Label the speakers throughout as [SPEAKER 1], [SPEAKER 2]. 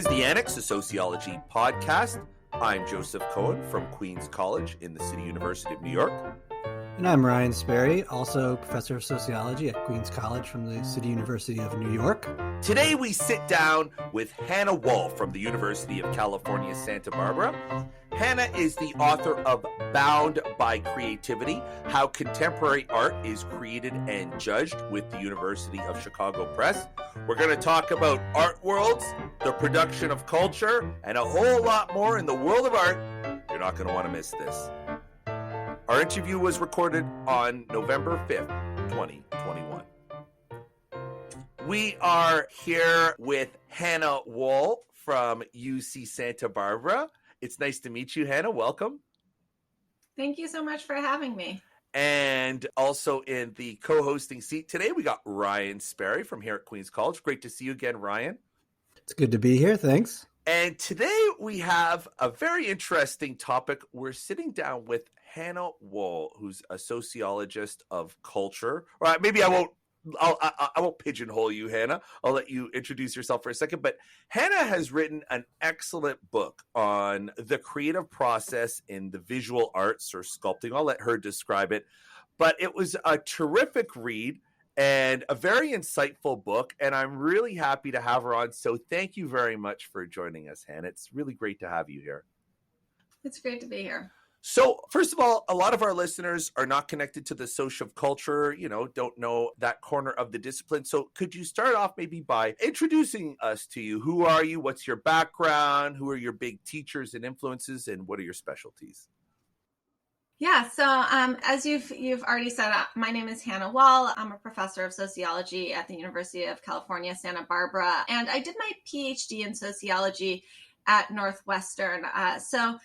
[SPEAKER 1] This is the Annex, a sociology podcast. I'm Joseph Cohen from Queens College in the City University of New York.
[SPEAKER 2] And I'm Ryan Sperry, also professor of sociology at Queens College from the City University of New York.
[SPEAKER 1] Today we sit down with Hannah Wohl from the University of California, Santa Barbara. Hannah is the author of Bound by Creativity, How Contemporary Art is Created and Judged with the University of Chicago Press. We're going to talk about art worlds, the production of culture, and a whole lot more in the world of art. You're not going to want to miss this. Our interview was recorded on November 5th, 2021. We are here with Hannah Wohl from UC Santa Barbara. It's nice to meet you, Hannah. Welcome.
[SPEAKER 3] Thank you so much for having me.
[SPEAKER 1] And also in the co-hosting seat today, we got Ryan Sperry from here at Queens College. Great to see you again, Ryan.
[SPEAKER 2] It's good to be here. Thanks.
[SPEAKER 1] And today we have a very interesting topic. We're sitting down with Hannah Wohl, who's a sociologist of culture. Or maybe I won't pigeonhole you, Hannah. I'll let you introduce yourself for a second. But Hannah has written an excellent book on the creative process in the visual arts or sculpting. I'll let her describe it. But it was a terrific read and a very insightful book. And I'm really happy to have her on. So thank you very much for joining us, Hannah. It's really great to have you here.
[SPEAKER 3] It's great to be here.
[SPEAKER 1] So, first of all, a lot of our listeners are not connected to the social culture, don't know that corner of the discipline. So could you start off maybe by introducing us to you? Who are you? What's your background? Who are your big teachers and influences? And what are your specialties?
[SPEAKER 3] Yeah, so as you've already said, my name is Hannah Wohl. I'm a professor of sociology at the University of California, Santa Barbara. And I did my PhD in sociology at Northwestern. So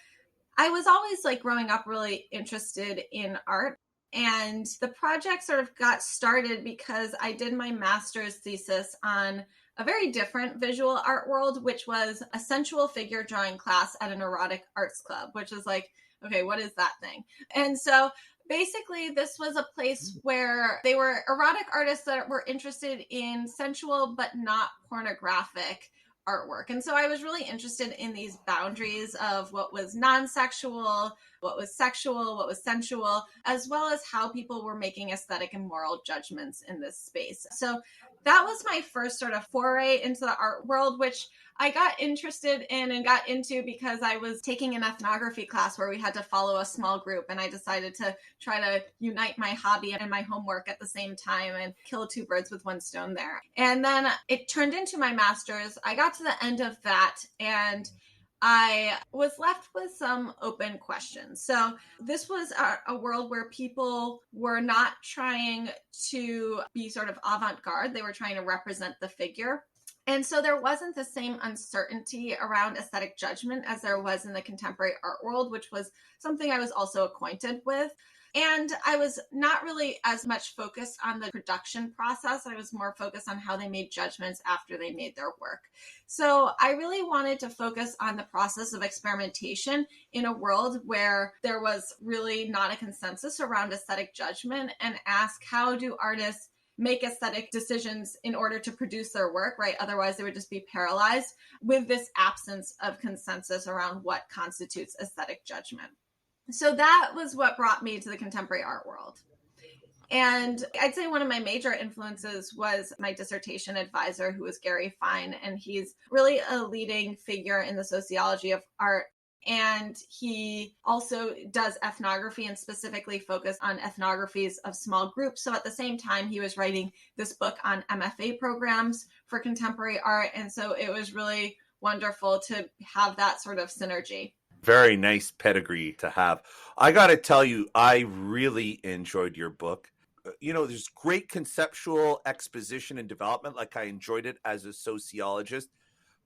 [SPEAKER 3] I was always growing up really interested in art, and the project sort of got started because I did my master's thesis on a very different visual art world, which was a sensual figure drawing class at an erotic arts club, which is okay, what is that thing? And so basically this was a place where they were erotic artists that were interested in sensual but not pornographic artwork. And so I was really interested in these boundaries of what was non-sexual, what was sexual, what was sensual, as well as how people were making aesthetic and moral judgments in this space. So that was my first sort of foray into the art world, which I got interested in and got into because I was taking an ethnography class where we had to follow a small group. And I decided to try to unite my hobby and my homework at the same time and kill two birds with one stone there. And then it turned into my master's. I got to the end of that and I was left with some open questions. So this was a world where people were not trying to be sort of avant-garde. They were trying to represent the figure. And so there wasn't the same uncertainty around aesthetic judgment as there was in the contemporary art world, which was something I was also acquainted with. And I was not really as much focused on the production process. I was more focused on how they made judgments after they made their work. So I really wanted to focus on the process of experimentation in a world where there was really not a consensus around aesthetic judgment, and ask, how do artists make aesthetic decisions in order to produce their work, right? Otherwise, they would just be paralyzed with this absence of consensus around what constitutes aesthetic judgment. So that was what brought me to the contemporary art world. And I'd say one of my major influences was my dissertation advisor, who was Gary Fine, and he's really a leading figure in the sociology of art. And he also does ethnography and specifically focused on ethnographies of small groups. So at the same time, he was writing this book on MFA programs for contemporary art. And so it was really wonderful to have that sort of synergy.
[SPEAKER 1] Very nice pedigree to have. I got to tell you, I really enjoyed your book. There's great conceptual exposition and development, like I enjoyed it as a sociologist.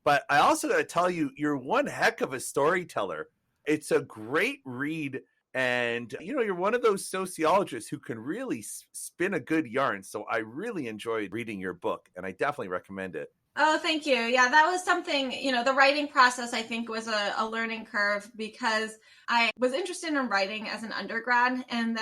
[SPEAKER 1] But I also got to tell you, you're one heck of a storyteller. It's a great read. And, you're one of those sociologists who can really spin a good yarn. So I really enjoyed reading your book, and I definitely recommend it.
[SPEAKER 3] Oh, thank you. Yeah, that was something, the writing process, I think, was a learning curve, because I was interested in writing as an undergrad and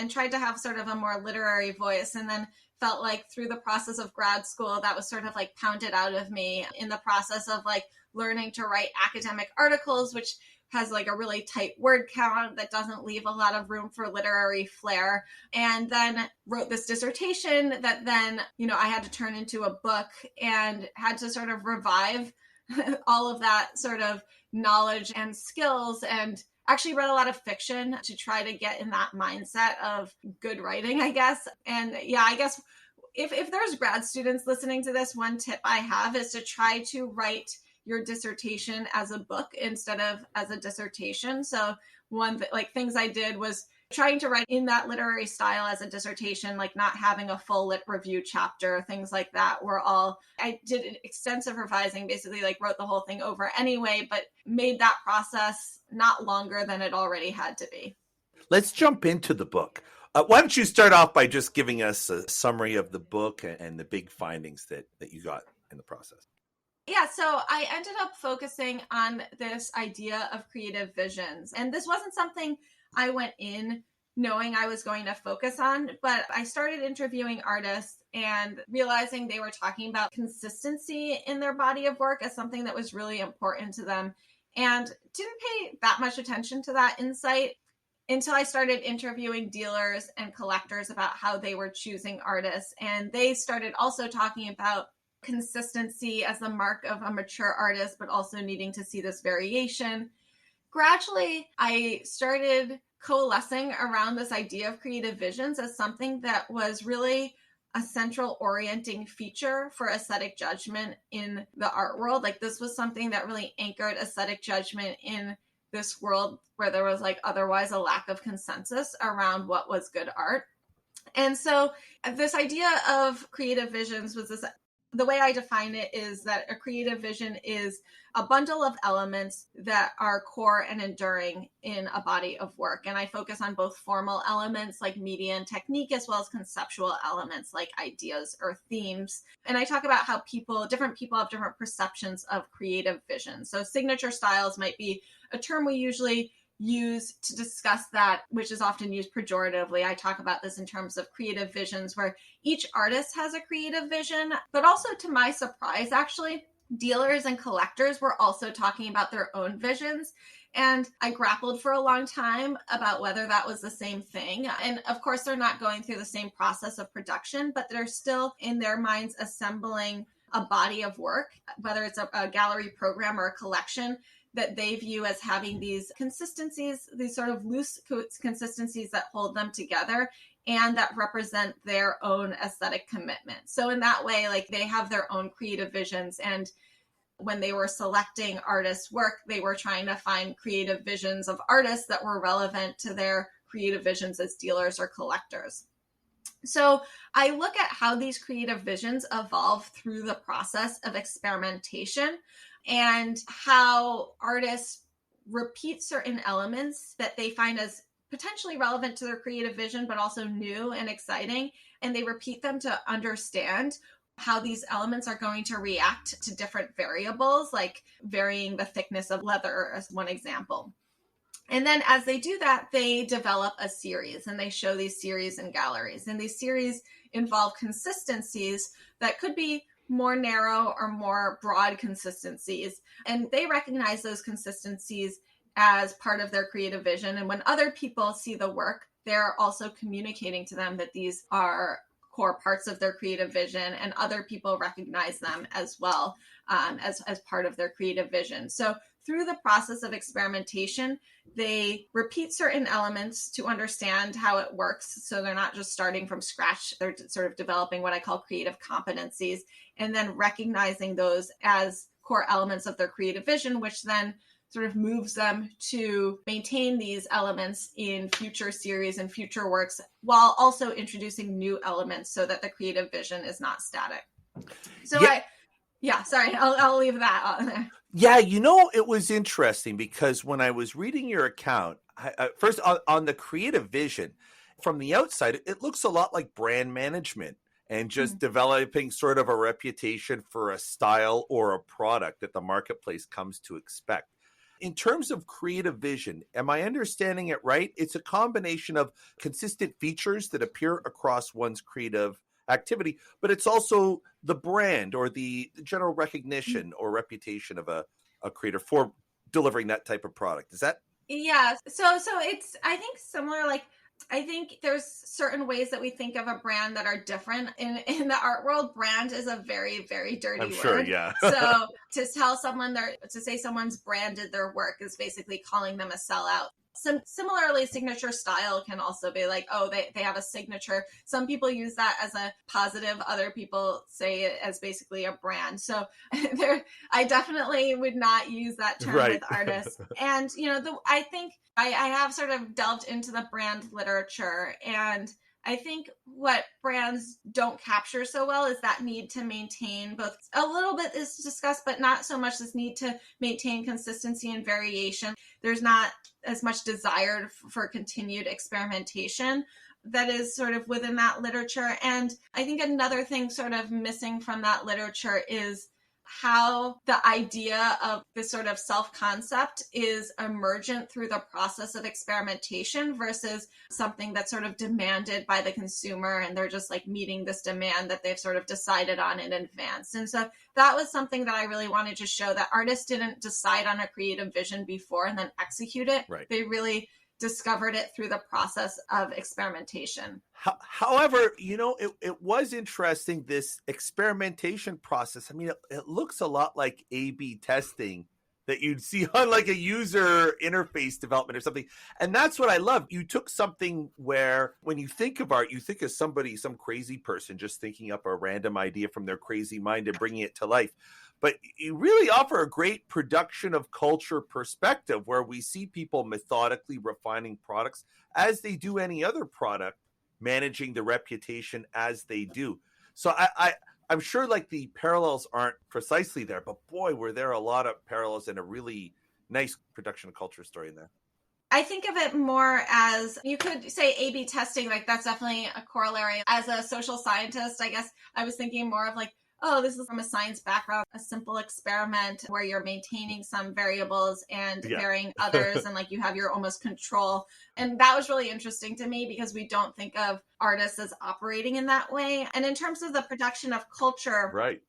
[SPEAKER 3] tried to have sort of a more literary voice, and then felt like through the process of grad school, that was sort of like pounded out of me in the process of like learning to write academic articles, which has like a really tight word count that doesn't leave a lot of room for literary flair. And then wrote this dissertation that then, I had to turn into a book and had to sort of revive all of that sort of knowledge and skills, and actually read a lot of fiction to try to get in that mindset of good writing, I guess. And yeah, I guess if there's grad students listening to this, one tip I have is to try to write your dissertation as a book instead of as a dissertation. So things I did was trying to write in that literary style as a dissertation, like not having a full lit review chapter, things like that I did extensive revising, basically like wrote the whole thing over anyway, but made that process not longer than it already had to be.
[SPEAKER 1] Let's jump into the book. Why don't you start off by just giving us a summary of the book and the big findings that you got in the process?
[SPEAKER 3] Yeah, so I ended up focusing on this idea of creative visions. And this wasn't something I went in knowing I was going to focus on, but I started interviewing artists and realizing they were talking about consistency in their body of work as something that was really important to them, and didn't pay that much attention to that insight until I started interviewing dealers and collectors about how they were choosing artists. And they started also talking about consistency as the mark of a mature artist, but also needing to see this variation. Gradually, I started coalescing around this idea of creative visions as something that was really a central orienting feature for aesthetic judgment in the art world. Like, this was something that really anchored aesthetic judgment in this world where there was like otherwise a lack of consensus around what was good art. And so this idea of creative visions was the way I define it is that a creative vision is a bundle of elements that are core and enduring in a body of work. And I focus on both formal elements like media and technique, as well as conceptual elements like ideas or themes. And I talk about how different people have different perceptions of creative vision. So signature styles might be a term we usually use to discuss that, which is often used pejoratively. I talk about this in terms of creative visions, where each artist has a creative vision, but also, to my surprise, actually, dealers and collectors were also talking about their own visions. And I grappled for a long time about whether that was the same thing. And of course, they're not going through the same process of production, but they're still in their minds assembling a body of work, whether it's a gallery program or a collection, that they view as having these consistencies, these sort of loose consistencies that hold them together and that represent their own aesthetic commitment. So in that way, like, they have their own creative visions. And when they were selecting artists' work, they were trying to find creative visions of artists that were relevant to their creative visions as dealers or collectors. So I look at how these creative visions evolve through the process of experimentation, and how artists repeat certain elements that they find as potentially relevant to their creative vision, but also new and exciting. And they repeat them to understand how these elements are going to react to different variables, like varying the thickness of leather as one example. And then as they do that, they develop a series, and they show these series in galleries. And these series involve consistencies that could be more narrow or more broad consistencies. And they recognize those consistencies as part of their creative vision. And when other people see the work, they're also communicating to them that these are core parts of their creative vision, and other people recognize them as well, as part of their creative vision. So through the process of experimentation, they repeat certain elements to understand how it works. So they're not just starting from scratch. They're sort of developing what I call creative competencies, and then recognizing those as core elements of their creative vision, which then sort of moves them to maintain these elements in future series and future works, while also introducing new elements so that the creative vision is not static. So I'll leave that on there.
[SPEAKER 1] Yeah, it was interesting because when I was reading your account, first on the creative vision, from the outside, it looks a lot like brand management and just developing sort of a reputation for a style or a product that the marketplace comes to expect. In terms of creative vision, am I understanding it right? It's a combination of consistent features that appear across one's creative activity, but it's also the brand or the general recognition or reputation of a a creator for delivering that type of product. Is that?
[SPEAKER 3] Yeah. So it's, I think, similar. Like, I think there's certain ways that we think of a brand that are different. In the art world, brand is a very, very dirty
[SPEAKER 1] I'm
[SPEAKER 3] word.
[SPEAKER 1] sure, yeah.
[SPEAKER 3] So to tell someone to say someone's branded their work is basically calling them a sellout. Similarly, signature style can also be like, oh, they have a signature. Some people use that as a positive. Other people say it as basically a brand. So I definitely would not use that term
[SPEAKER 1] Right.
[SPEAKER 3] with artists. And, I think I have sort of delved into the brand literature, and I think what brands don't capture so well is that need to maintain both. A little bit is discussed, but not so much this need to maintain consistency and variation. There's not as much desire for continued experimentation that is sort of within that literature. And I think another thing sort of missing from that literature is how the idea of this sort of self-concept is emergent through the process of experimentation versus something that's sort of demanded by the consumer, and they're just like meeting this demand that they've sort of decided on in advance. And so that was something that I really wanted to show, that artists didn't decide on a creative vision before and then execute it.
[SPEAKER 1] Right.
[SPEAKER 3] They really discovered it through the process of experimentation.
[SPEAKER 1] However, it was interesting, this experimentation process. I mean, it looks a lot like A/B testing that you'd see on like a user interface development or something. And that's what I love. You took something where when you think of art, you think of somebody, some crazy person just thinking up a random idea from their crazy mind and bringing it to life. But you really offer a great production of culture perspective where we see people methodically refining products as they do any other product, managing the reputation as they do. So I'm sure like the parallels aren't precisely there, but boy, were there a lot of parallels and a really nice production of culture story in there.
[SPEAKER 3] I think of it more as, you could say A/B testing, like that's definitely a corollary. As a social scientist, I guess I was thinking more of like, oh, this is from a science background, a simple experiment where you're maintaining some variables and varying others, and like you have your almost control. And that was really interesting to me because we don't think of artists as operating in that way. And in terms of the production of culture,
[SPEAKER 1] right,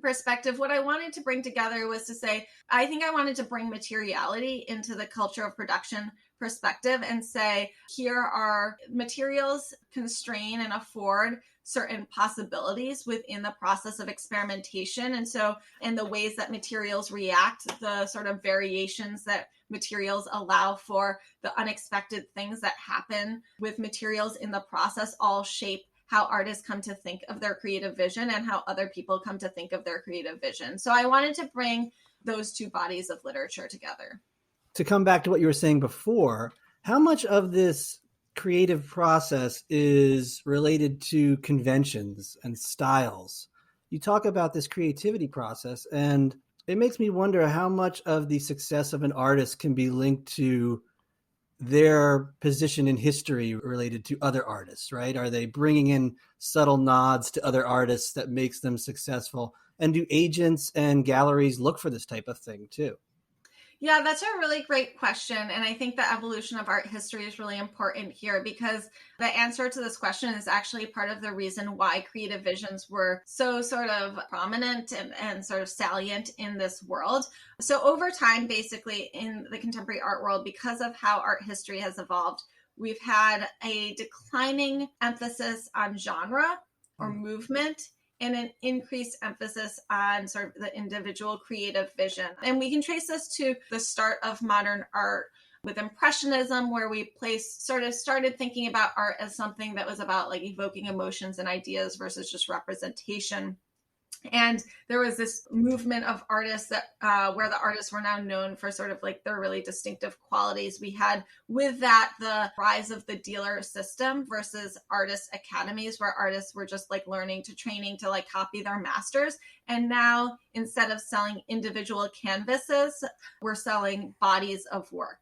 [SPEAKER 3] perspective, what I wanted to bring together was to say, I think I wanted to bring materiality into the culture of production perspective and say, here are materials constrain and afford certain possibilities within the process of experimentation. And so, in the ways that materials react, the sort of variations that materials allow for, the unexpected things that happen with materials in the process all shape how artists come to think of their creative vision and how other people come to think of their creative vision. So I wanted to bring those two bodies of literature together.
[SPEAKER 2] To come back to what you were saying before, how much of this creative process is related to conventions and styles? You talk about this creativity process, and it makes me wonder how much of the success of an artist can be linked to their position in history related to other artists, right? Are they bringing in subtle nods to other artists that makes them successful? And do agents and galleries look for this type of thing too?
[SPEAKER 3] Yeah, that's a really great question. And I think the evolution of art history is really important here, because the answer to this question is actually part of the reason why creative visions were so sort of prominent and sort of salient in this world. So over time, basically in the contemporary art world, because of how art history has evolved, we've had a declining emphasis on genre or movement and an increased emphasis on sort of the individual creative vision. And we can trace this to the start of modern art with Impressionism, where we started thinking about art as something that was about like evoking emotions and ideas versus just representation. And there was this movement of artists that where the artists were now known for sort of like their really distinctive qualities. We had with that the rise of the dealer system versus artist academies, where artists were just like learning to training to like copy their masters. And now instead of selling individual canvases, we're selling bodies of work.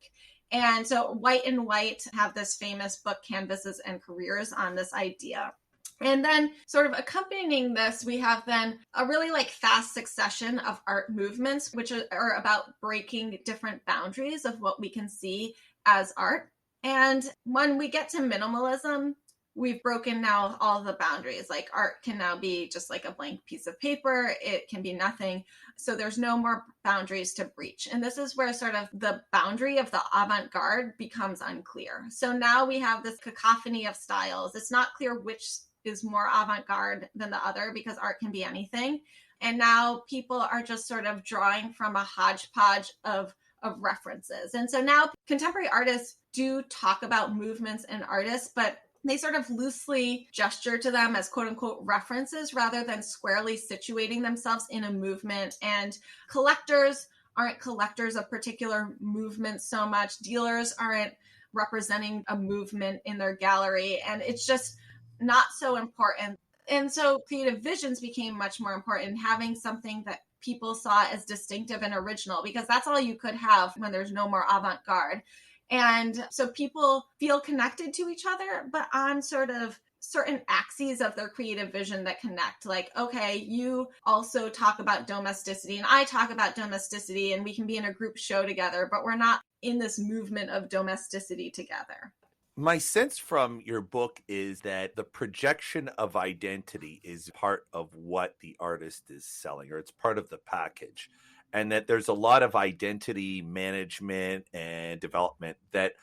[SPEAKER 3] And so White and White have this famous book, Canvases and Careers, on this idea. And then sort of accompanying this, we have then a really like fast succession of art movements, which are about breaking different boundaries of what we can see as art. And when we get to minimalism, we've broken now all the boundaries. Like art can now be just like a blank piece of paper. It can be nothing. So there's no more boundaries to breach. And this is where sort of the boundary of the avant-garde becomes unclear. So now we have this cacophony of styles. It's not clear which is more avant-garde than the other because art can be anything. And now people are just sort of drawing from a hodgepodge of references. And so now contemporary artists do talk about movements and artists, but they sort of loosely gesture to them as quote unquote references rather than squarely situating themselves in a movement. And collectors aren't collectors of particular movements so much. Dealers aren't representing a movement in their gallery. And it's just not so important. And so creative visions became much more important, having something that people saw as distinctive and original, because that's all you could have when there's no more avant-garde. And so people feel connected to each other, but on sort of certain axes of their creative vision that connect. Like, okay, you also talk about domesticity and I talk about domesticity, and we can be in a group show together, but we're not in this movement of domesticity together.
[SPEAKER 1] My sense from your book is that the projection of identity is part of what the artist is selling, or it's part of the package, and that there's a lot of identity management and development that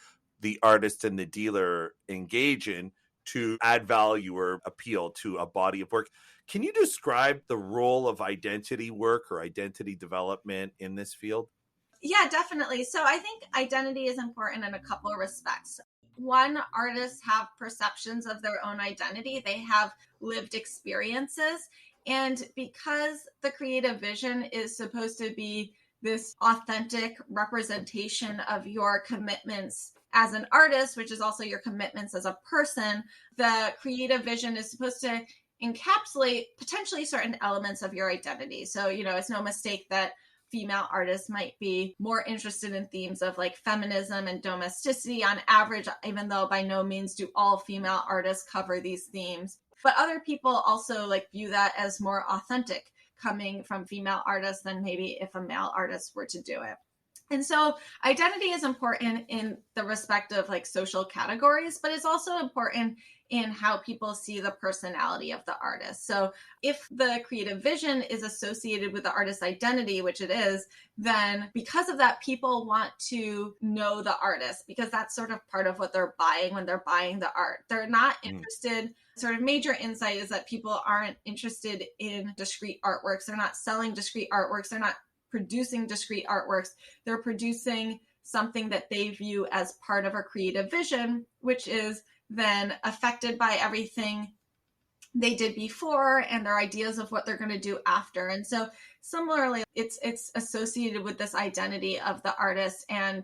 [SPEAKER 1] the artist and the dealer engage in to add value or appeal to a body of work. Can you describe the role of identity work or identity development in this field?
[SPEAKER 3] Yeah, definitely. So I think identity is important in a couple of respects. One, artists have perceptions of their own identity. They have lived experiences. And because the creative vision is supposed to be this authentic representation of your commitments as an artist, which is also your commitments as a person, the creative vision is supposed to encapsulate potentially certain elements of your identity. So, it's no mistake that female artists might be more interested in themes of like feminism and domesticity on average, even though by no means do all female artists cover these themes. But other people also like view that as more authentic coming from female artists than maybe if a male artist were to do it. And so identity is important in the respect of like social categories, but it's also important in how people see the personality of the artist. So if the creative vision is associated with the artist's identity, which it is, then because of that, people want to know the artist because that's sort of part of what they're buying when they're buying the art. They're not interested. Sort of major insight is that people aren't interested in discrete artworks. They're not selling discrete artworks. They're not producing discrete artworks. They're producing something that they view as part of a creative vision, which is then affected by everything they did before and their ideas of what they're going to do after. And so similarly, it's associated with this identity of the artist, and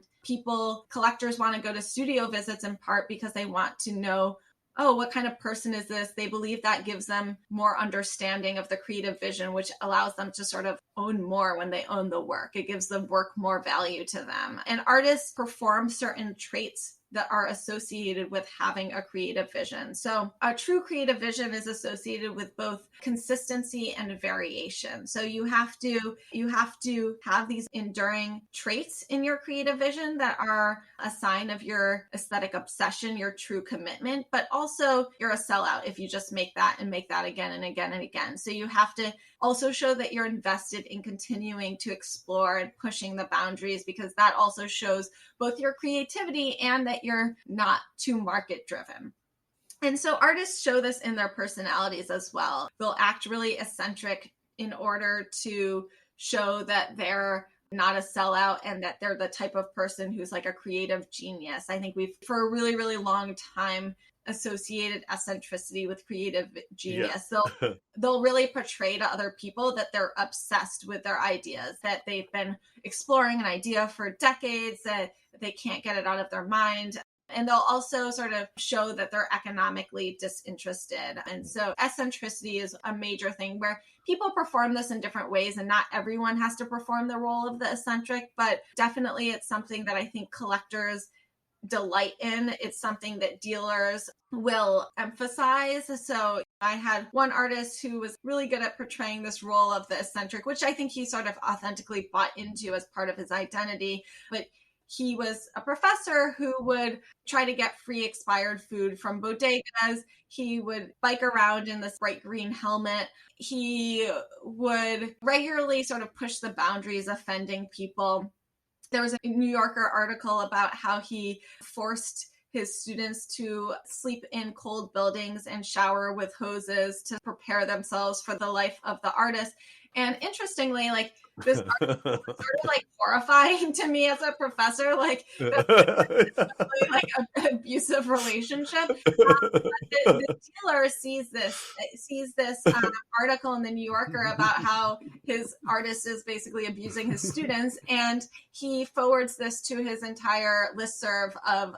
[SPEAKER 3] collectors want to go to studio visits in part because they want to know, oh, what kind of person is this? They believe that gives them more understanding of the creative vision, which allows them to sort of own more when they own the work. It gives the work more value to them. And artists perform certain traits that are associated with having a creative vision. So a true creative vision is associated with both consistency and variation. So you have to have these enduring traits in your creative vision that are a sign of your aesthetic obsession, your true commitment, but also you're a sellout if you just make that and make that again and again and again. So you have to also show that you're invested in continuing to explore and pushing the boundaries, because that also shows both your creativity and that you're not too market driven. And so artists show this in their personalities as well. They'll act really eccentric in order to show that they're not a sellout and that they're the type of person who's like a creative genius. I think we've, for a really, really long time, associated eccentricity with creative genius.
[SPEAKER 1] Yeah.
[SPEAKER 3] They'll really portray to other people that they're obsessed with their ideas, that they've been exploring an idea for decades, that they can't get it out of their mind. And they'll also sort of show that they're economically disinterested. And so eccentricity is a major thing where people perform this in different ways, and not everyone has to perform the role of the eccentric, but definitely it's something that I think collectors delight in. It's something that dealers will emphasize. So I had one artist who was really good at portraying this role of the eccentric, which I think he sort of authentically bought into as part of his identity. But he was a professor who would try to get free expired food from bodegas. He would bike around in this bright green helmet. He would regularly sort of push the boundaries, offending people. There was a New Yorker article about how he forced his students to sleep in cold buildings and shower with hoses to prepare themselves for the life of the artist. And interestingly, like this article was sort of like horrifying to me as a professor, like that's really like an abusive relationship. The dealer sees this article in the New Yorker about how his artist is basically abusing his students, and he forwards this to his entire listserv of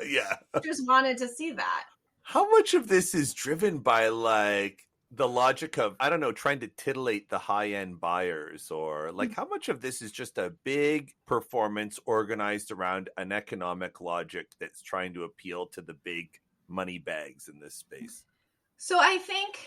[SPEAKER 1] Yeah.
[SPEAKER 3] just wanted to see that.
[SPEAKER 1] How much of this is driven by like the logic of, I don't know, trying to titillate the high-end buyers, or like how much of this is just a big performance organized around an economic logic that's trying to appeal to the big money bags in this space?
[SPEAKER 3] So I think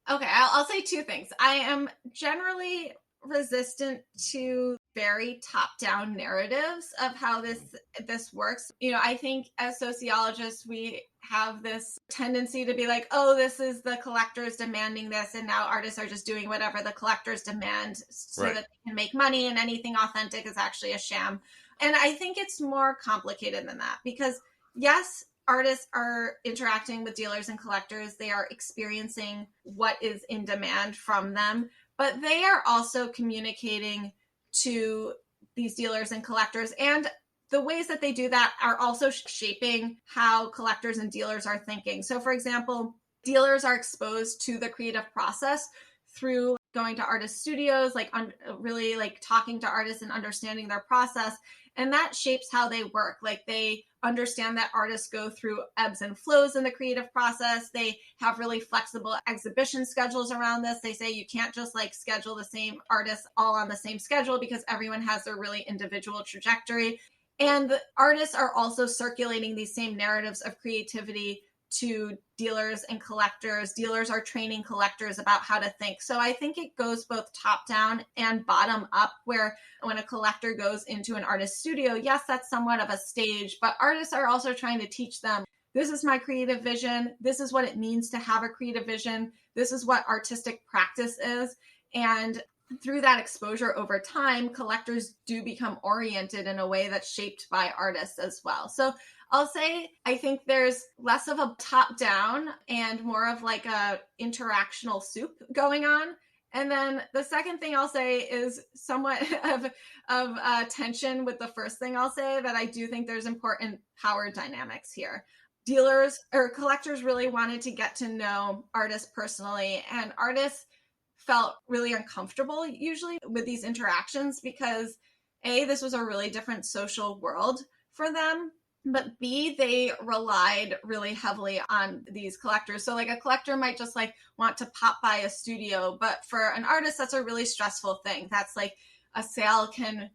[SPEAKER 3] I'll say two things. I am generally resistant to very top-down narratives of how this works. You know, I think as sociologists, we have this tendency to be like, oh, this is the collectors demanding this, and now artists are just doing whatever the collectors demand so that they can make money, and anything authentic is actually a sham. And I think it's more complicated than that, because yes, artists are interacting with dealers and collectors. They are experiencing what is in demand from them, but they are also communicating to these dealers and collectors. And the ways that they do that are also shaping how collectors and dealers are thinking. So for example, dealers are exposed to the creative process through going to artist studios, like really like talking to artists and understanding their process. And that shapes how they work. Like they understand that artists go through ebbs and flows in the creative process. They have really flexible exhibition schedules around this. They say you can't just like schedule the same artists all on the same schedule, because everyone has their really individual trajectory. And the artists are also circulating these same narratives of creativity to dealers and collectors. Dealers are training collectors about how to think. So I think it goes both top down and bottom up, where when a collector goes into an artist studio, yes, that's somewhat of a stage, but artists are also trying to teach them, this is my creative vision. This is what it means to have a creative vision. This is what artistic practice is. And through that exposure over time, collectors do become oriented in a way that's shaped by artists as well. So I'll say I think there's less of a top-down and more of like a interactional soup going on. And then the second thing I'll say is somewhat of tension with the first thing I'll say, that I do think there's important power dynamics here. Dealers or collectors really wanted to get to know artists personally, and artists felt really uncomfortable usually with these interactions because A, this was a really different social world for them, but B, they relied really heavily on these collectors. So like a collector might just like want to pop by a studio, but for an artist, that's a really stressful thing. That's like a sale can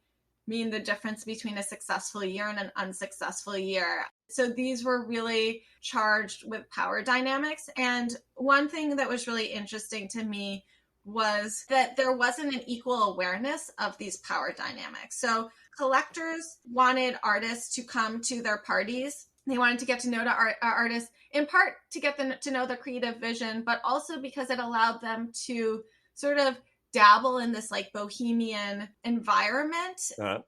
[SPEAKER 3] mean the difference between a successful year and an unsuccessful year. So these were really charged with power dynamics. And one thing that was really interesting to me was that there wasn't an equal awareness of these power dynamics. So collectors wanted artists to come to their parties. They wanted to get to know artists, in part to get them to know the creative vision, but also because it allowed them to sort of dabble in this like bohemian environment. And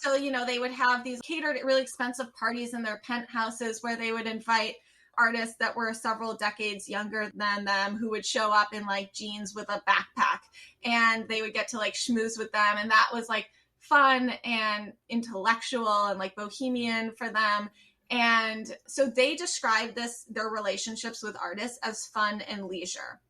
[SPEAKER 3] so, you know, they would have these catered, really expensive parties in their penthouses where they would invite artists that were several decades younger than them, who would show up in like jeans with a backpack, and they would get to like schmooze with them. And that was like fun and intellectual and like bohemian for them. And so they described their relationships with artists as fun and leisure.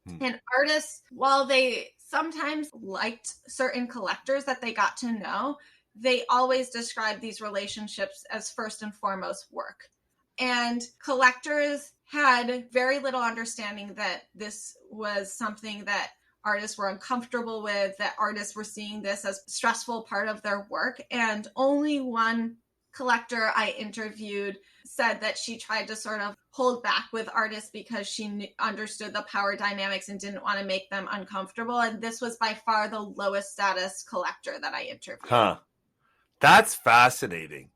[SPEAKER 3] And artists, while they sometimes liked certain collectors that they got to know, they always described these relationships as first and foremost work. And collectors had very little understanding that this was something that artists were uncomfortable with, that artists were seeing this as a stressful part of their work. And only one collector I interviewed said that she tried to sort of hold back with artists because she understood the power dynamics and didn't want to make them uncomfortable. And this was by far the lowest status collector that I interviewed.
[SPEAKER 1] Huh. That's fascinating.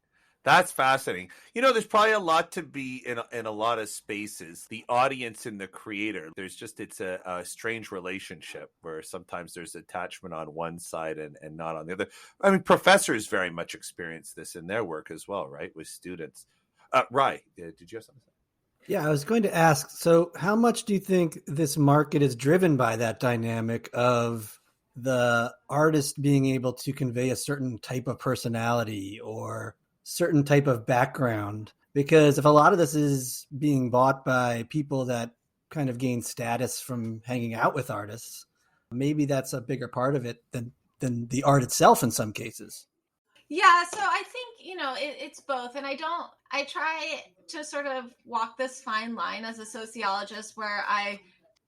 [SPEAKER 1] That's fascinating. There's probably a lot to be in a lot of spaces. The audience and the creator, it's a strange relationship where sometimes there's attachment on one side and not on the other. I mean, professors very much experience this in their work as well, right? With students. Rye, did you have something?
[SPEAKER 2] Yeah, I was going to ask, so how much do you think this market is driven by that dynamic of the artist being able to convey a certain type of personality or certain type of background? Because if a lot of this is being bought by people that kind of gain status from hanging out with artists, maybe that's a bigger part of it than the art itself in some cases.
[SPEAKER 3] Yeah, so I think, it's both. And I try to sort of walk this fine line as a sociologist where I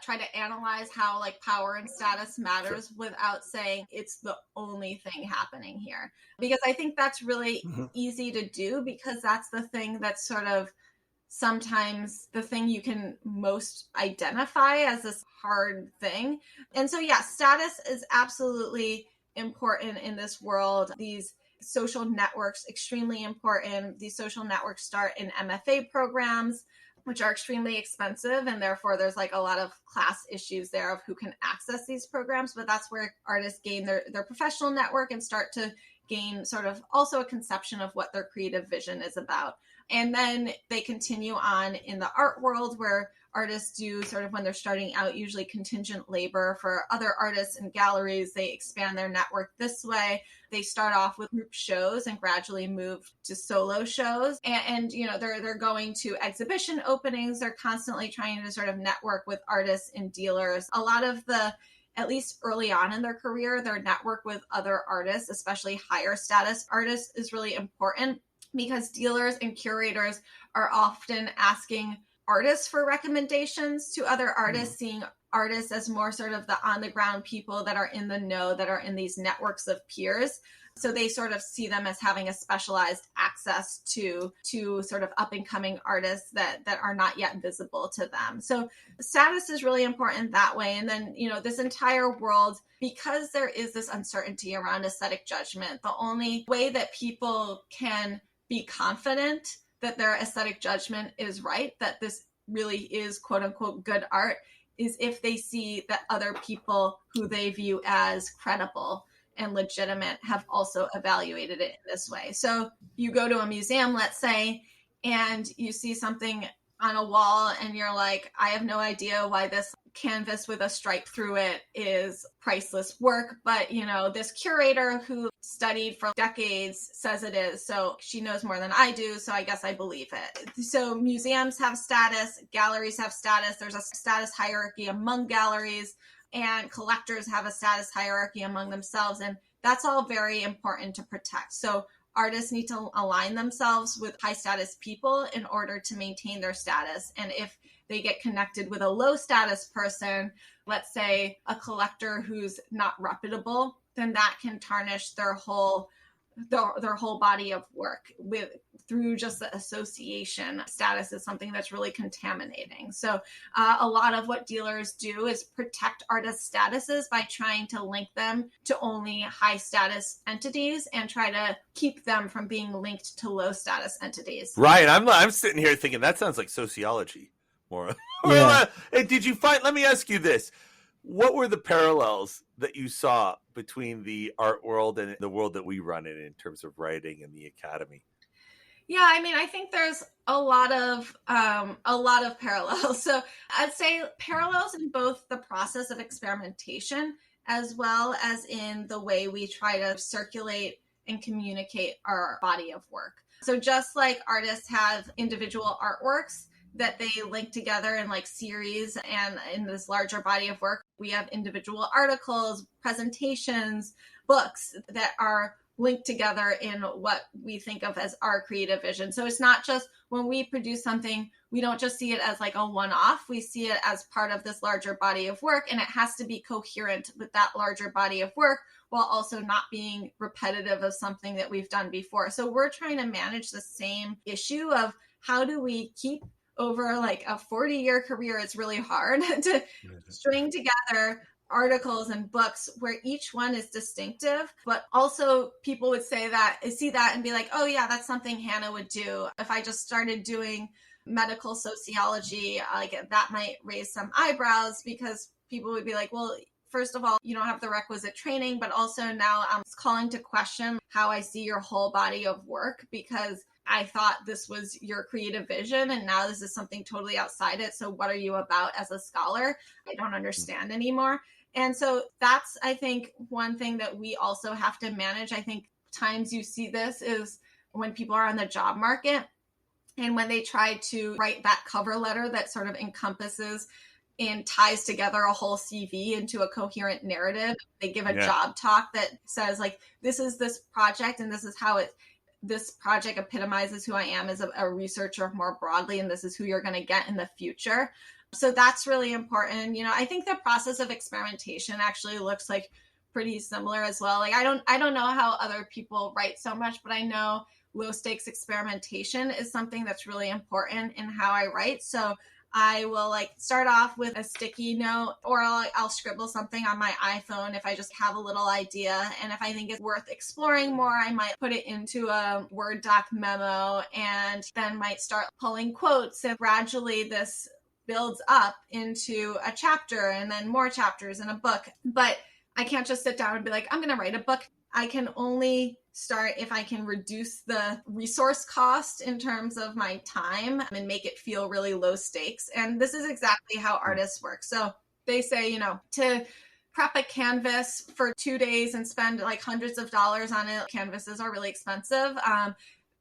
[SPEAKER 3] try to analyze how like power and status matters without saying it's the only thing happening here. Because I think that's really easy to do because that's the thing that's sort of sometimes the thing you can most identify as this hard thing. And so, yeah, status is absolutely important in this world. These social networks, extremely important. These social networks start in MFA programs, which are extremely expensive. And therefore, there's like a lot of class issues there of who can access these programs. But that's where artists gain their professional network and start to gain sort of also a conception of what their creative vision is about. And then they continue on in the art world where artists do sort of when they're starting out, usually contingent labor for other artists and galleries. They expand their network this way. They start off with group shows and gradually move to solo shows. And they're going to exhibition openings. They're constantly trying to sort of network with artists and dealers. A lot of at least early on in their career, their network with other artists, especially higher status artists, is really important because dealers and curators are often asking artists for recommendations to other artists, seeing artists as more sort of the on the ground people that are in the know, that are in these networks of peers. So they sort of see them as having a specialized access to sort of up and coming artists that are not yet visible to them. So status is really important that way. And then, this entire world, because there is this uncertainty around aesthetic judgment, the only way that people can be confident that their aesthetic judgment is right, that this really is quote unquote good art, is if they see that other people who they view as credible and legitimate have also evaluated it in this way. So you go to a museum, let's say, and you see something on a wall and you're like, I have no idea why this canvas with a stripe through it is priceless work. But, this curator who studied for decades says it is. So she knows more than I do. So I guess I believe it. So museums have status, galleries have status. There's a status hierarchy among galleries, and collectors have a status hierarchy among themselves. And that's all very important to protect. So artists need to align themselves with high status people in order to maintain their status. And if they get connected with a low status person, let's say a collector who's not reputable, then that can tarnish their whole body of work through just the association. Status is something that's really contaminating. So a lot of what dealers do is protect artists' statuses by trying to link them to only high status entities and try to keep them from being linked to low status entities.
[SPEAKER 1] Right. I'm sitting here thinking that sounds like sociology more. Yeah. Let me ask you this. What were the parallels that you saw between the art world and the world that we run in terms of writing and the academy?
[SPEAKER 3] Yeah, I mean, I think there's a lot of parallels. So I'd say parallels in both the process of experimentation as well as in the way we try to circulate and communicate our body of work. So just like artists have individual artworks that they link together in like series and in this larger body of work, we have individual articles, presentations, books that are linked together in what we think of as our creative vision. So it's not just when we produce something, we don't just see it as like a one-off. We see it as part of this larger body of work, and it has to be coherent with that larger body of work while also not being repetitive of something that we've done before. So we're trying to manage the same issue of how do we keep over like a 40-year career. It's really hard to string together articles and books where each one is distinctive, but also people would see that and be like, oh yeah, that's something Hannah would do. If I just started doing medical sociology, like that might raise some eyebrows, because people would be like, well, first of all, you don't have the requisite training, but also now I'm calling to question how I see your whole body of work, because I thought this was your creative vision and now this is something totally outside it. So what are you about as a scholar? I don't understand anymore. And so that's, I think, one thing that we also have to manage. I think times you see this is when people are on the job market and when they try to write that cover letter that sort of encompasses and ties together a whole CV into a coherent narrative. They give a job talk that says like, this is this project and this is how this project epitomizes who I am as a researcher more broadly, and this is who you're going to get in the future. So that's really important. I think the process of experimentation actually looks like pretty similar as well. Like I don't know how other people write so much, but I know low stakes experimentation is something that's really important in how I write. So I will like start off with a sticky note, or I'll scribble something on my iPhone if I just have a little idea. And if I think it's worth exploring more, I might put it into a Word doc memo and then might start pulling quotes. And gradually this builds up into a chapter and then more chapters in a book. But I can't just sit down and be like, I'm going to write a book. I can only start if I can reduce the resource cost in terms of my time and make it feel really low stakes. And this is exactly how artists work. So they say, to prep a canvas for 2 days and spend like hundreds of dollars on it. Canvases are really expensive.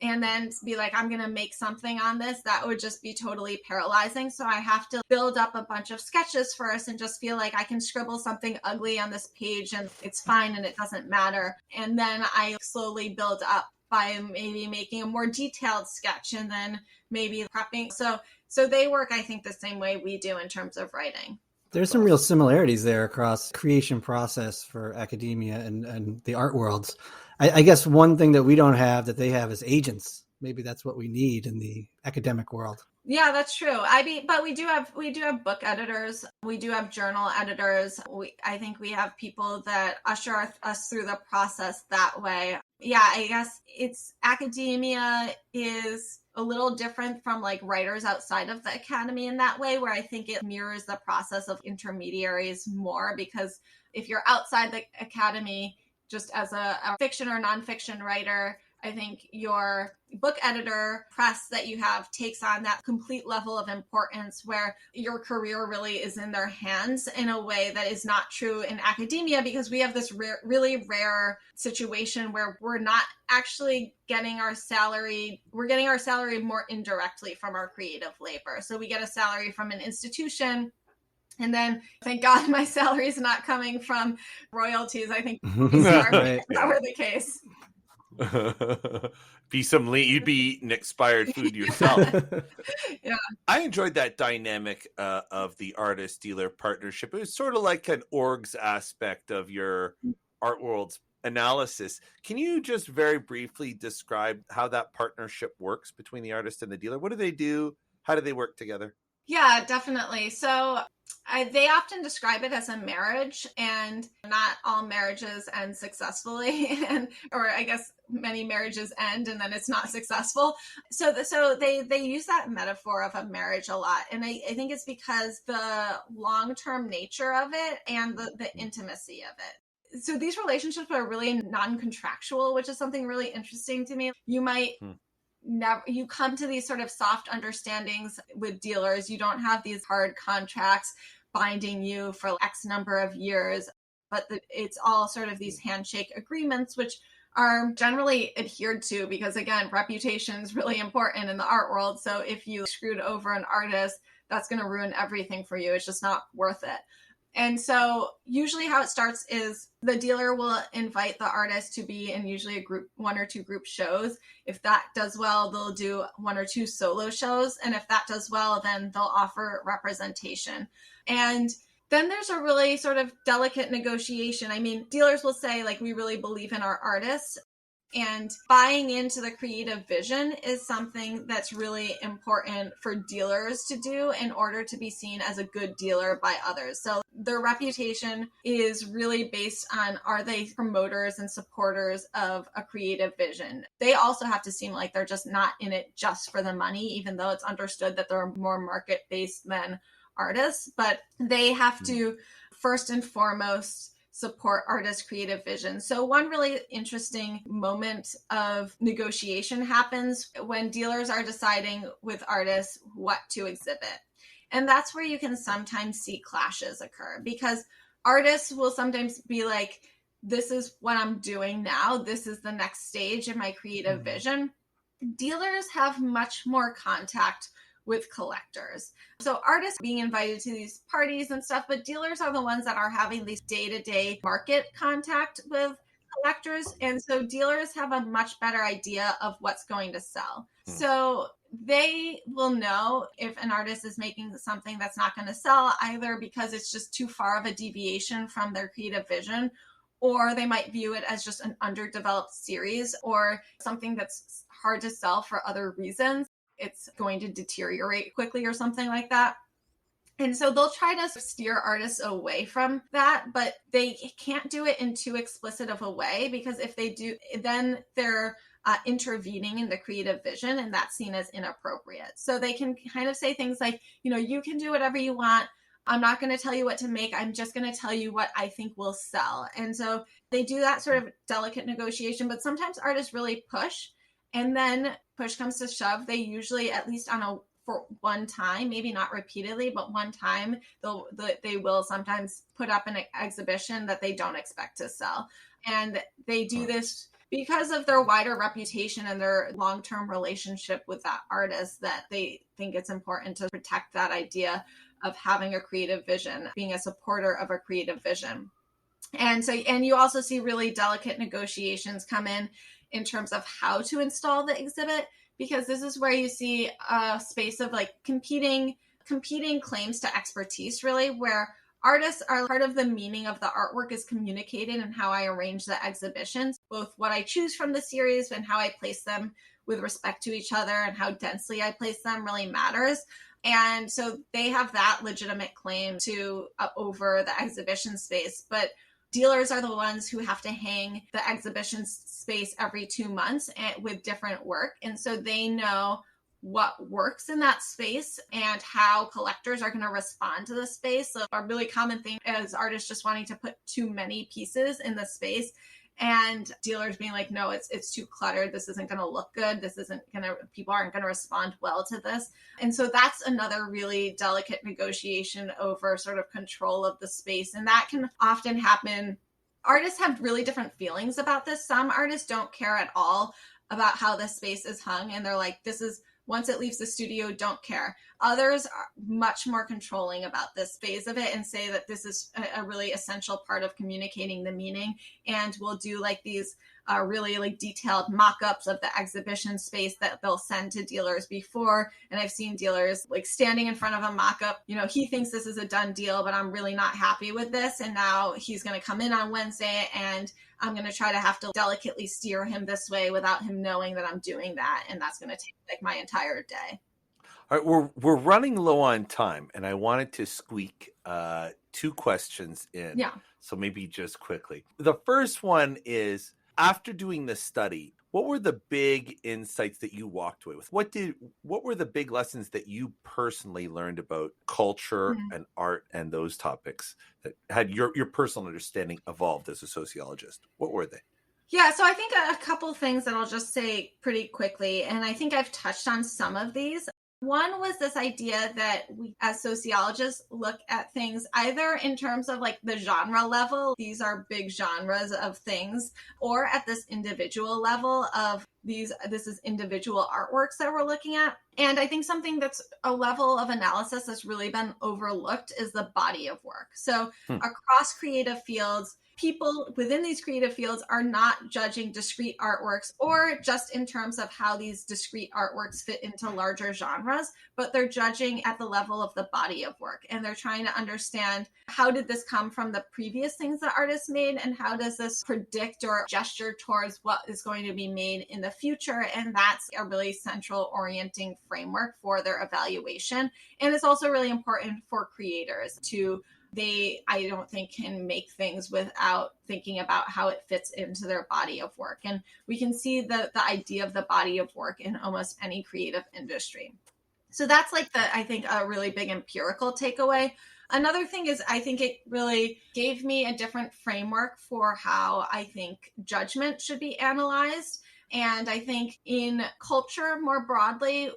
[SPEAKER 3] And then be like, I'm going to make something on this, that would just be totally paralyzing. So I have to build up a bunch of sketches first and just feel like I can scribble something ugly on this page and it's fine and it doesn't matter. And then I slowly build up by maybe making a more detailed sketch and then maybe prepping. So they work, I think, the same way we do in terms of writing.
[SPEAKER 2] There's some real similarities there across creation process for academia and the art worlds. I guess one thing that we don't have that they have is agents. Maybe that's what we need in the academic world.
[SPEAKER 3] Yeah, that's true. But we do have book editors. We do have journal editors. I think we have people that usher us through the process that way. Yeah, I guess academia is a little different from like writers outside of the academy in that way, where I think it mirrors the process of intermediaries more, because if you're outside the academy, just as a fiction or nonfiction writer, I think your book editor press that you have takes on that complete level of importance where your career really is in their hands in a way that is not true in academia, because we have this really rare situation where we're not actually getting our salary. We're getting our salary more indirectly from our creative labor. So we get a salary from an institution. And then, thank God, my salary is not coming from royalties. I think if that were the case.
[SPEAKER 1] You'd be eating expired food yourself.
[SPEAKER 3] Yeah.
[SPEAKER 1] I enjoyed that dynamic of the artist dealer partnership. It was sort of like an orgs aspect of your art world's analysis. Can you just very briefly describe how that partnership works between the artist and the dealer? What do they do? How do they work together?
[SPEAKER 3] Yeah, definitely. So they often describe it as a marriage, and not all marriages end successfully, or I guess many marriages end and then it's not successful. So they use that metaphor of a marriage a lot, and I think it's because the long-term nature of it and the intimacy of it. So these relationships are really non-contractual, which is something really interesting to me. You might you come to these sort of soft understandings with dealers. You don't have these hard contracts binding you for X number of years, but it's all sort of these handshake agreements, which are generally adhered to, because again, reputation is really important in the art world. So if you screwed over an artist, that's going to ruin everything for you. It's just not worth it. And so usually how it starts is the dealer will invite the artist to be in usually a group, 1 or 2 group shows. If that does well, they'll do 1 or 2 solo shows. And if that does well, then they'll offer representation. And then there's a really sort of delicate negotiation. I mean, dealers will say, like, we really believe in our artists. And buying into the creative vision is something that's really important for dealers to do in order to be seen as a good dealer by others. So their reputation is really based on, are they promoters and supporters of a creative vision? They also have to seem like they're just not in it just for the money, even though it's understood that they're more market-based than artists. But they have to, first and foremost, support artists' creative vision. So one really interesting moment of negotiation happens when dealers are deciding with artists what to exhibit. And that's where you can sometimes see clashes occur, because artists will sometimes be like, this is what I'm doing now. This is the next stage in my creative vision. Dealers have much more contact with collectors. So artists being invited to these parties and stuff, but dealers are the ones that are having these day-to-day market contact with collectors. And so dealers have a much better idea of what's going to sell. So they will know if an artist is making something that's not going to sell, either because it's just too far of a deviation from their creative vision, or they might view it as just an underdeveloped series or something that's hard to sell for other reasons. It's going to deteriorate quickly or something like that. And so they'll try to steer artists away from that, but they can't do it in too explicit of a way, because if they do, then they're intervening in the creative vision, and that's seen as inappropriate. So they can kind of say things like, you can do whatever you want. I'm not going to tell you what to make. I'm just going to tell you what I think will sell. And so they do that sort of delicate negotiation, but sometimes artists really push. And then push comes to shove, they usually, at least for one time, maybe not repeatedly, but one time, they will sometimes put up an exhibition that they don't expect to sell. And they do this because of their wider reputation and their long-term relationship with that artist, that they think it's important to protect that idea of having a creative vision, being a supporter of a creative vision. And you also see really delicate negotiations come in terms of how to install the exhibit, because this is where you see a space of like competing claims to expertise, really, where artists are part of the meaning of the artwork is communicated in how I arrange the exhibitions, both what I choose from the series and how I place them with respect to each other and how densely I place them really matters. And so they have that legitimate claim to over the exhibition space. But dealers are the ones who have to hang the exhibition space every 2 months with different work. And so they know what works in that space and how collectors are going to respond to the space. So a really common thing is artists just wanting to put too many pieces in the space, and dealers being like, no, it's too cluttered. This isn't going to look good. People aren't going to respond well to this. And so that's another really delicate negotiation over sort of control of the space. And that can often happen. Artists have really different feelings about this. Some artists don't care at all about how the space is hung. And they're like, once it leaves the studio, don't care. Others are much more controlling about this phase of it and say that this is a really essential part of communicating the meaning, and will do like these really like detailed mock-ups of the exhibition space that they'll send to dealers before. And I've seen dealers like standing in front of a mock-up, he thinks this is a done deal, but I'm really not happy with this. And now he's going to come in on Wednesday, and I'm going to try to have to delicately steer him this way without him knowing that I'm doing that. And that's going to take like my entire day.
[SPEAKER 1] All right, we're running low on time, and I wanted to squeak 2 questions in.
[SPEAKER 3] Yeah.
[SPEAKER 1] So maybe just quickly. The first one is, after doing the study, what were the big insights that you walked away with? What were the big lessons that you personally learned about culture and art and those topics that had your personal understanding evolved as a sociologist? What were they?
[SPEAKER 3] Yeah, so I think a couple things that I'll just say pretty quickly, and I think I've touched on some of these. One was this idea that we, as sociologists, look at things either in terms of like the genre level, these are big genres of things, or at this individual level of this is individual artworks that we're looking at. And I think something that's a level of analysis that's really been overlooked is the body of work. So across creative fields, people within these creative fields are not judging discrete artworks or just in terms of how these discrete artworks fit into larger genres, but they're judging at the level of the body of work. And they're trying to understand, how did this come from the previous things that artists made? And how does this predict or gesture towards what is going to be made in the future? And that's a really central orienting framework for their evaluation. And it's also really important for creators to I don't think, can make things without thinking about how it fits into their body of work. And we can see the idea of the body of work in almost any creative industry. So that's like I think a really big empirical takeaway. Another thing is, I think it really gave me a different framework for how I think judgment should be analyzed. And I think in culture more broadly,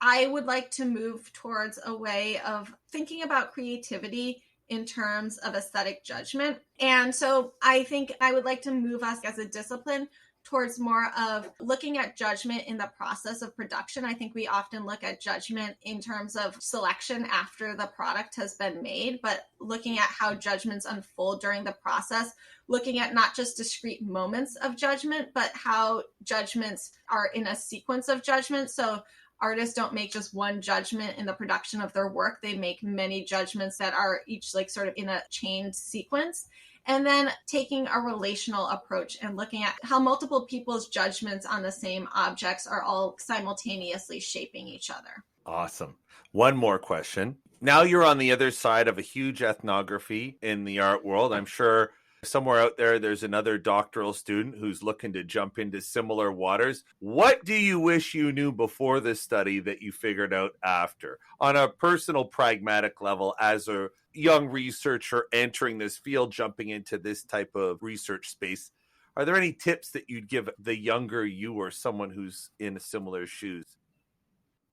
[SPEAKER 3] I would like to move towards a way of thinking about creativity in terms of aesthetic judgment. And so I think I would like to move us as a discipline towards more of looking at judgment in the process of production. I think we often look at judgment in terms of selection after the product has been made, but looking at how judgments unfold during the process, looking at not just discrete moments of judgment, but how judgments are in a sequence of judgment. So artists don't make just one judgment in the production of their work. They make many judgments that are each like sort of in a chained sequence. And then taking a relational approach and looking at how multiple people's judgments on the same objects are all simultaneously shaping each other.
[SPEAKER 1] Awesome. One more question. Now you're on the other side of a huge ethnography in the art world. I'm sure somewhere out there's another doctoral student who's looking to jump into similar waters. What do you wish you knew before this study that you figured out after? On a personal, pragmatic level, as a young researcher entering this field, jumping into this type of research space, are there any tips that you'd give the younger you or someone who's in similar shoes?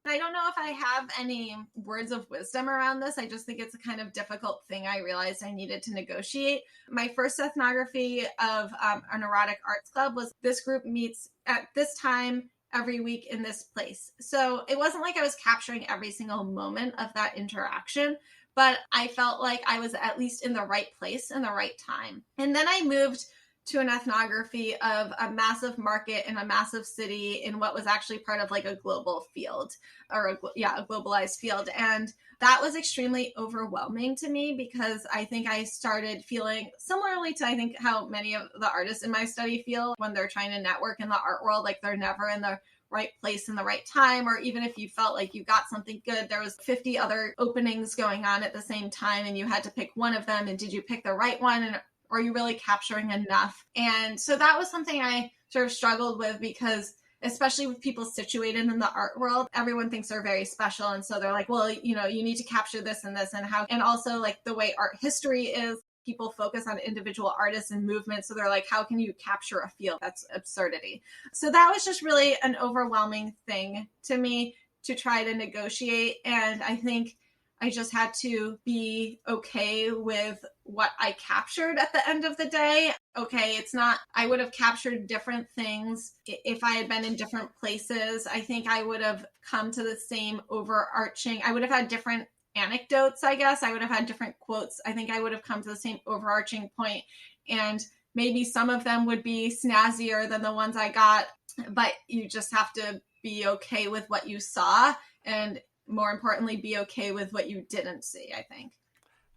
[SPEAKER 3] I don't know if I have any words of wisdom around this. I just think it's a kind of difficult thing I realized I needed to negotiate. My first ethnography of an erotic arts club was, this group meets at this time every week in this place. So it wasn't like I was capturing every single moment of that interaction, but I felt like I was at least in the right place in the right time. And then I moved to an ethnography of a massive market in a massive city in what was actually part of like a global field, or a globalized field. And that was extremely overwhelming to me, because I think I started feeling similarly to, I think, how many of the artists in my study feel when they're trying to network in the art world, like they're never in the right place in the right time, or even if you felt like you got something good, there was 50 other openings going on at the same time and you had to pick one of them, and did you pick the right one, and are you really capturing enough? And so that was something I sort of struggled with, because especially with people situated in the art world, everyone thinks they're very special. And so they're like, well, you need to capture this and this, and how, and also like the way art history is, people focus on individual artists and movements. So they're like, how can you capture a field? That's absurdity. So that was just really an overwhelming thing to me to try to negotiate. And I think I just had to be okay with what I captured at the end of the day. Okay, it's not, I would have captured different things if I had been in different places. I think I would have come to the same overarching, I would have had different anecdotes, I guess. I would have had different quotes. I think I would have come to the same overarching point. And maybe some of them would be snazzier than the ones I got, but you just have to be okay with what you saw, and more importantly, be okay with what you didn't see, I think.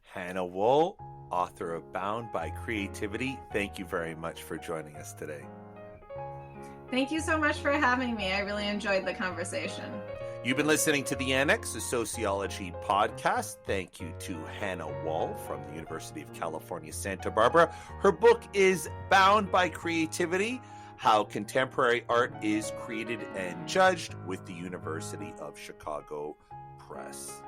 [SPEAKER 1] Hannah Wohl, author of Bound by Creativity, thank you very much for joining us today.
[SPEAKER 3] Thank you so much for having me. I really enjoyed the conversation.
[SPEAKER 1] You've been listening to The Annex, a sociology podcast. Thank you to Hannah Wohl from the University of California, Santa Barbara. Her book is Bound by Creativity, How Contemporary Art is Created and Judged with the University of Chicago Press.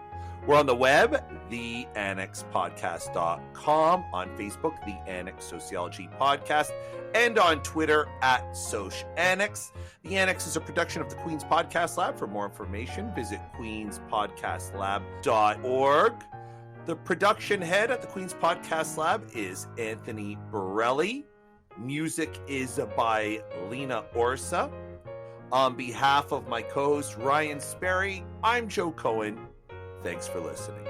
[SPEAKER 1] We're on the web, theannexpodcast.com, on Facebook, The Annex Sociology Podcast, and on Twitter @SocAnnex. The Annex is a production of the Queen's Podcast Lab. For more information, visit queenspodcastlab.org. The production head at the Queen's Podcast Lab is Anthony Borelli. Music is by Lena Orsa. On behalf of my co-host Ryan Sperry, I'm Joe Cohen. Thanks for listening.